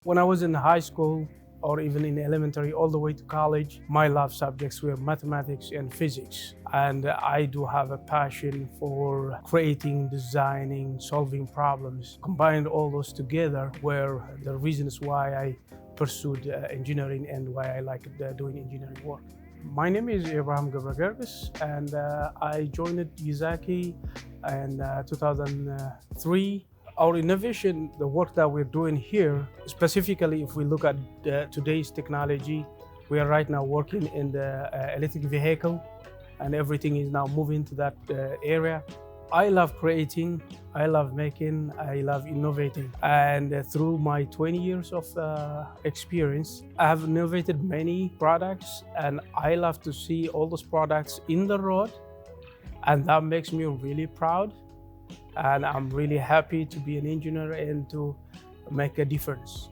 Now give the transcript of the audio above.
When I was in high school or even in elementary all the way to college, my love subjects were mathematics and physics. And I do have a passion for creating, designing, solving problems. Combined all those together were the reasons why I pursued engineering and why I like doing engineering work. My name is Abraham Gabragervis, and I joined Yazaki in 2003. Our innovation, the work that we're doing here, specifically if we look at today's technology, we are right now working in the electric vehicle, and everything is now moving to that area. I love creating, I love making, I love innovating. And through my 20 years of experience, I have innovated many products, and I love to see all those products in the road. And that makes me really proud. And I'm really happy to be an engineer and to make a difference.